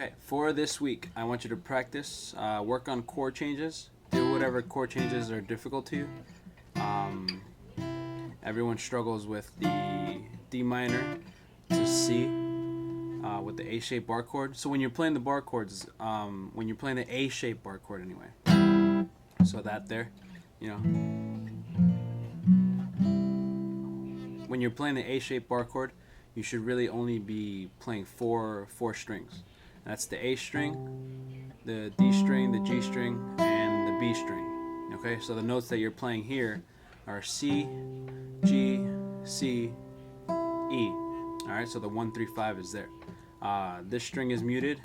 Okay, for this week, I want you to practice, work on chord changes, do whatever chord changes are difficult to you. Um, Everyone struggles with the D minor to C with the A-shaped bar chord. So when you're playing the bar chords, when you're playing the A-shaped bar chord anyway, so that there, you know, when you're playing the A-shaped bar chord, you should really only be playing four strings. That's the A string, the D string, the G string, and the B string. Okay, so the notes that you're playing here are C, G, C, E. All right, so the 1, 3, 5 is there. This string is muted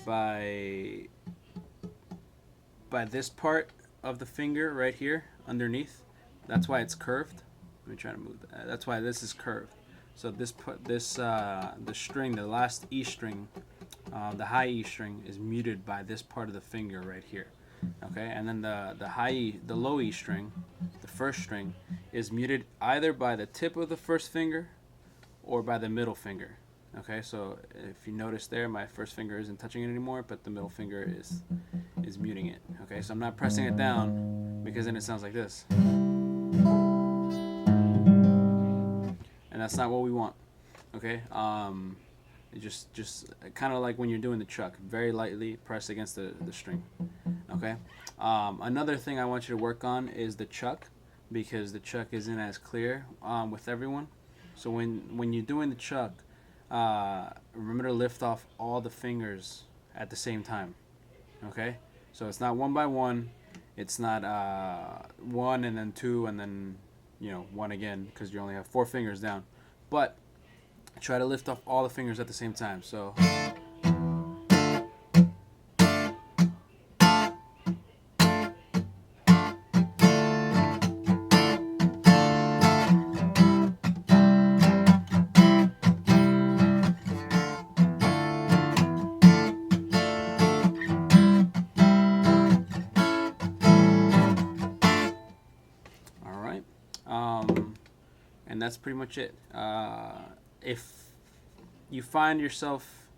by this part of the finger right here underneath. That's why it's curved. Let me try to move that. That's why this is curved. So the string, the last E string, the high E string is muted by this part of the finger right here. Okay, and then the low E string, the first string, is muted either by the tip of the first finger or by the middle finger. Okay, so if you notice there, my first finger isn't touching it anymore, but the middle finger is muting it. Okay, so I'm not pressing it down because then it sounds like this, and that's not what we want. Okay, just kind of like when you're doing the chuck, very lightly press against the string. Okay, another thing I want you to work on is the chuck, because the chuck isn't as clear with everyone. So when you're doing the chuck, remember to lift off all the fingers at the same time. Okay, so it's not one by one. It's not one and then two and then one again, because you only have 4 fingers down. But try to lift off all the fingers at the same time. So all right, and that's pretty much it. If you find yourself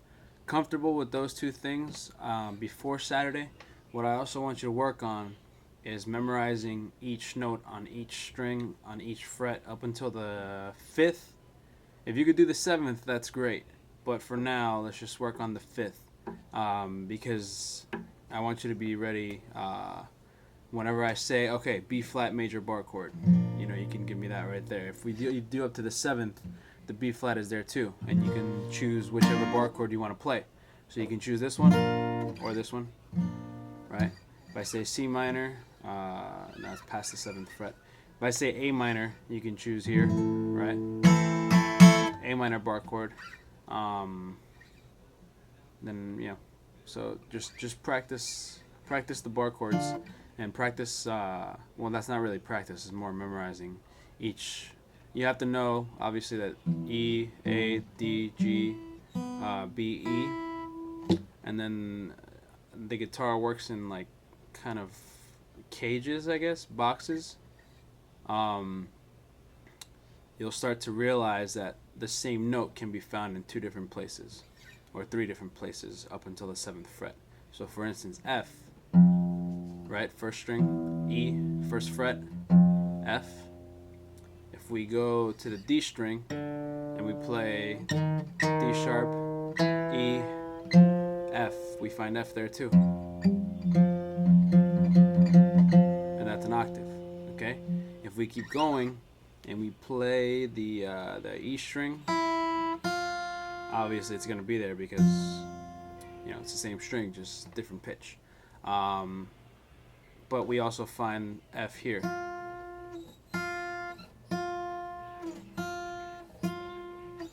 comfortable with those two things before Saturday, what I also want you to work on is memorizing each note on each string on each fret up until the 5th. If you could do the 7th, that's great. But for now, let's just work on the 5th, because I want you to be ready whenever I say, okay, B flat major bar chord. You can give me that right there. If you do up to the 7th, the B flat is there too, and you can choose whichever bar chord you want to play. So you can choose this one or this one, right? If I say C minor, now it's past the 7th fret. If I say A minor, you can choose here, right? A minor bar chord. Then so just practice the bar chords, and practice. Well, that's not really practice; it's more memorizing each. You have to know, obviously, that E, A, D, G, B, E, and then the guitar works in like kind of cages, I guess, boxes. Um, you'll start to realize that the same note can be found in 2 different places, or 3 different places up until the 7th fret. So, for instance, F, right, first string, E, first fret, F. If we go to the D string and we play D sharp, E, F, we find F there too. And that's an octave, okay? If we keep going and we play the E string, obviously it's going to be there because it's the same string, just different pitch. But we also find F here.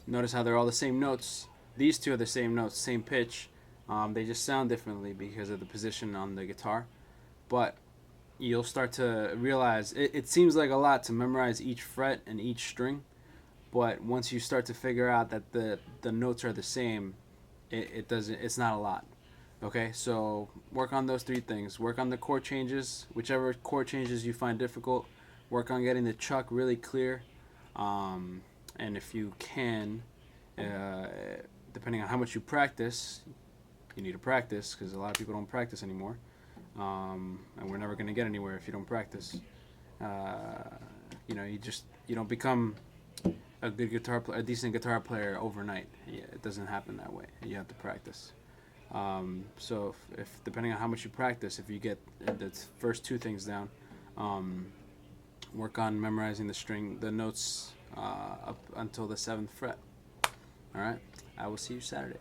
Notice how they're all the same notes. These two are the same notes, same pitch. They just sound differently because of the position on the guitar. But you'll start to realize it seems like a lot to memorize each fret and each string. But once you start to figure out that the notes are the same, it's not a lot. Okay, so work on those 3 things. Work on the chord changes, whichever chord changes you find difficult. Work on getting the chuck really clear. And if you can, depending on how much you practice, you need to practice, because a lot of people don't practice anymore, and we're never going to get anywhere if you don't practice. You don't become a good a decent guitar player overnight. Yeah, it doesn't happen that way. You have to practice. So if depending on how much you practice, if you get the first two things down, work on memorizing the notes up until the 7th fret. All right. I will see you Saturday.